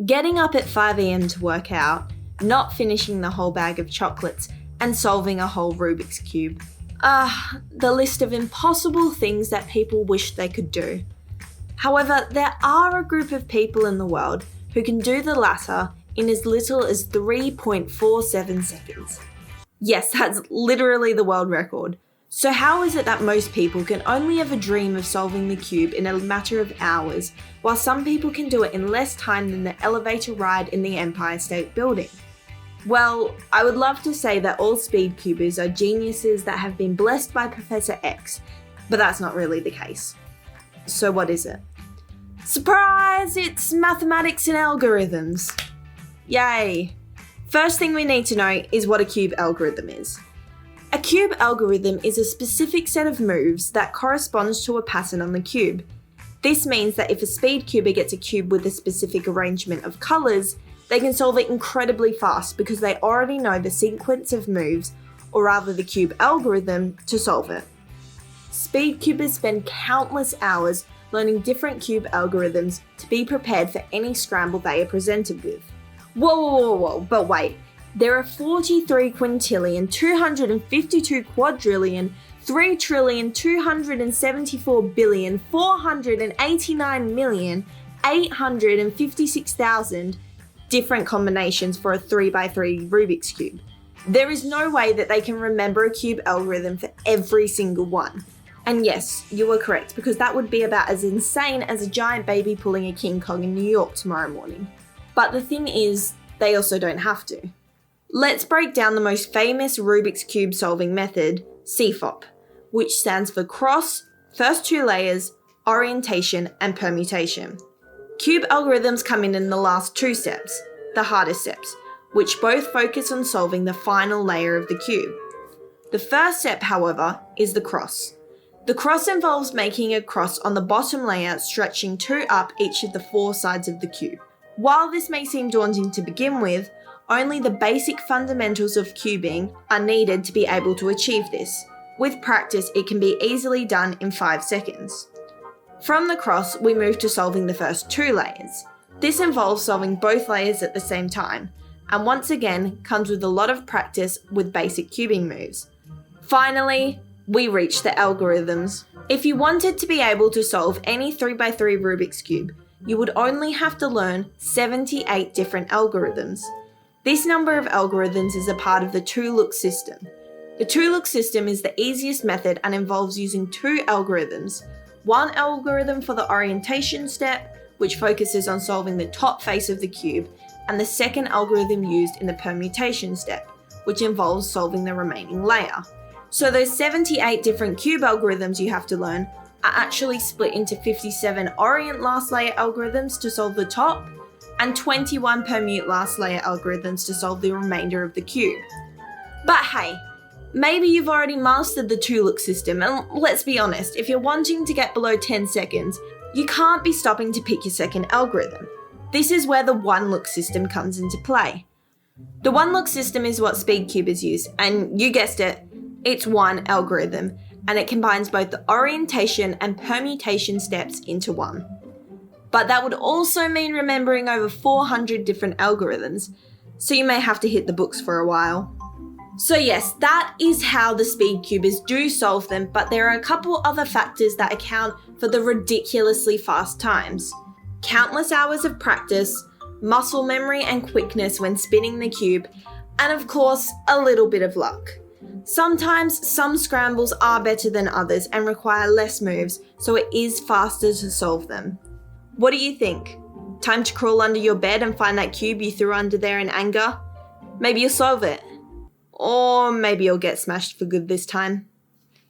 Getting up at 5 a.m. to work out, not finishing the whole bag of chocolates, and solving a whole Rubik's Cube. The list of impossible things that people wish they could do. However, there are a group of people in the world who can do the latter in as little as 3.47 seconds. Yes, that's literally the world record. So how is it that most people can only ever dream of solving the cube in a matter of hours, while some people can do it in less time than the elevator ride in the Empire State Building? Well, I would love to say that all Speedcubers are geniuses that have been blessed by Professor X, but that's not really the case. So what is it? Surprise! It's mathematics and algorithms. Yay! First thing we need to know is what a cube algorithm is. A cube algorithm is a specific set of moves that corresponds to a pattern on the cube. This means that if a Speedcuber gets a cube with a specific arrangement of colours, they can solve it incredibly fast because they already know the sequence of moves, or rather the cube algorithm, to solve it. Speedcubers spend countless hours learning different cube algorithms to be prepared for any scramble they are presented with. Whoa, but wait. There are 43 quintillion, 252 quadrillion, 3 trillion, 274 billion, 489 million, 856,000 different combinations for a 3x3 Rubik's Cube. There is no way that they can remember a cube algorithm for every single one. And yes, you are correct, because that would be about as insane as a giant baby pulling a King Kong in New York tomorrow morning. But the thing is, they also don't have to. Let's break down the most famous Rubik's Cube solving method, CFOP, which stands for cross, first two layers, orientation, and permutation. Cube algorithms come in the last two steps, the hardest steps, which both focus on solving the final layer of the cube. The first step, however, is the cross. The cross involves making a cross on the bottom layer stretching 2 up each of the 4 sides of the cube. While this may seem daunting to begin with, only the basic fundamentals of cubing are needed to be able to achieve this. With practice, it can be easily done in 5 seconds. From the cross, we move to solving the first 2 layers. This involves solving both layers at the same time, and once again comes with a lot of practice with basic cubing moves. Finally, we reach the algorithms. If you wanted to be able to solve any 3x3 Rubik's Cube, you would only have to learn 78 different algorithms. This number of algorithms is a part of the 2-look system. The 2-look system is the easiest method and involves using 2 algorithms. One algorithm for the orientation step, which focuses on solving the top face of the cube, and the second algorithm used in the permutation step, which involves solving the remaining layer. So those 78 different cube algorithms you have to learn are actually split into 57 orient last layer algorithms to solve the top, and 21 permute last layer algorithms to solve the remainder of the cube. But hey, maybe you've already mastered the 2-look system, and let's be honest, if you're wanting to get below 10 seconds, you can't be stopping to pick your second algorithm. This is where the 1-look system comes into play. The 1-look system is what Speedcubers use, and you guessed it, it's one algorithm, and it combines both the orientation and permutation steps into one. But that would also mean remembering over 400 different algorithms, so you may have to hit the books for a while. So yes, that is how the Speedcubers do solve them, but there are a couple other factors that account for the ridiculously fast times. Countless hours of practice, muscle memory and quickness when spinning the cube, and of course, a little bit of luck. Sometimes some scrambles are better than others and require less moves, so it is faster to solve them. What do you think? Time to crawl under your bed and find that cube you threw under there in anger? Maybe you'll solve it. Or maybe you'll get smashed for good this time.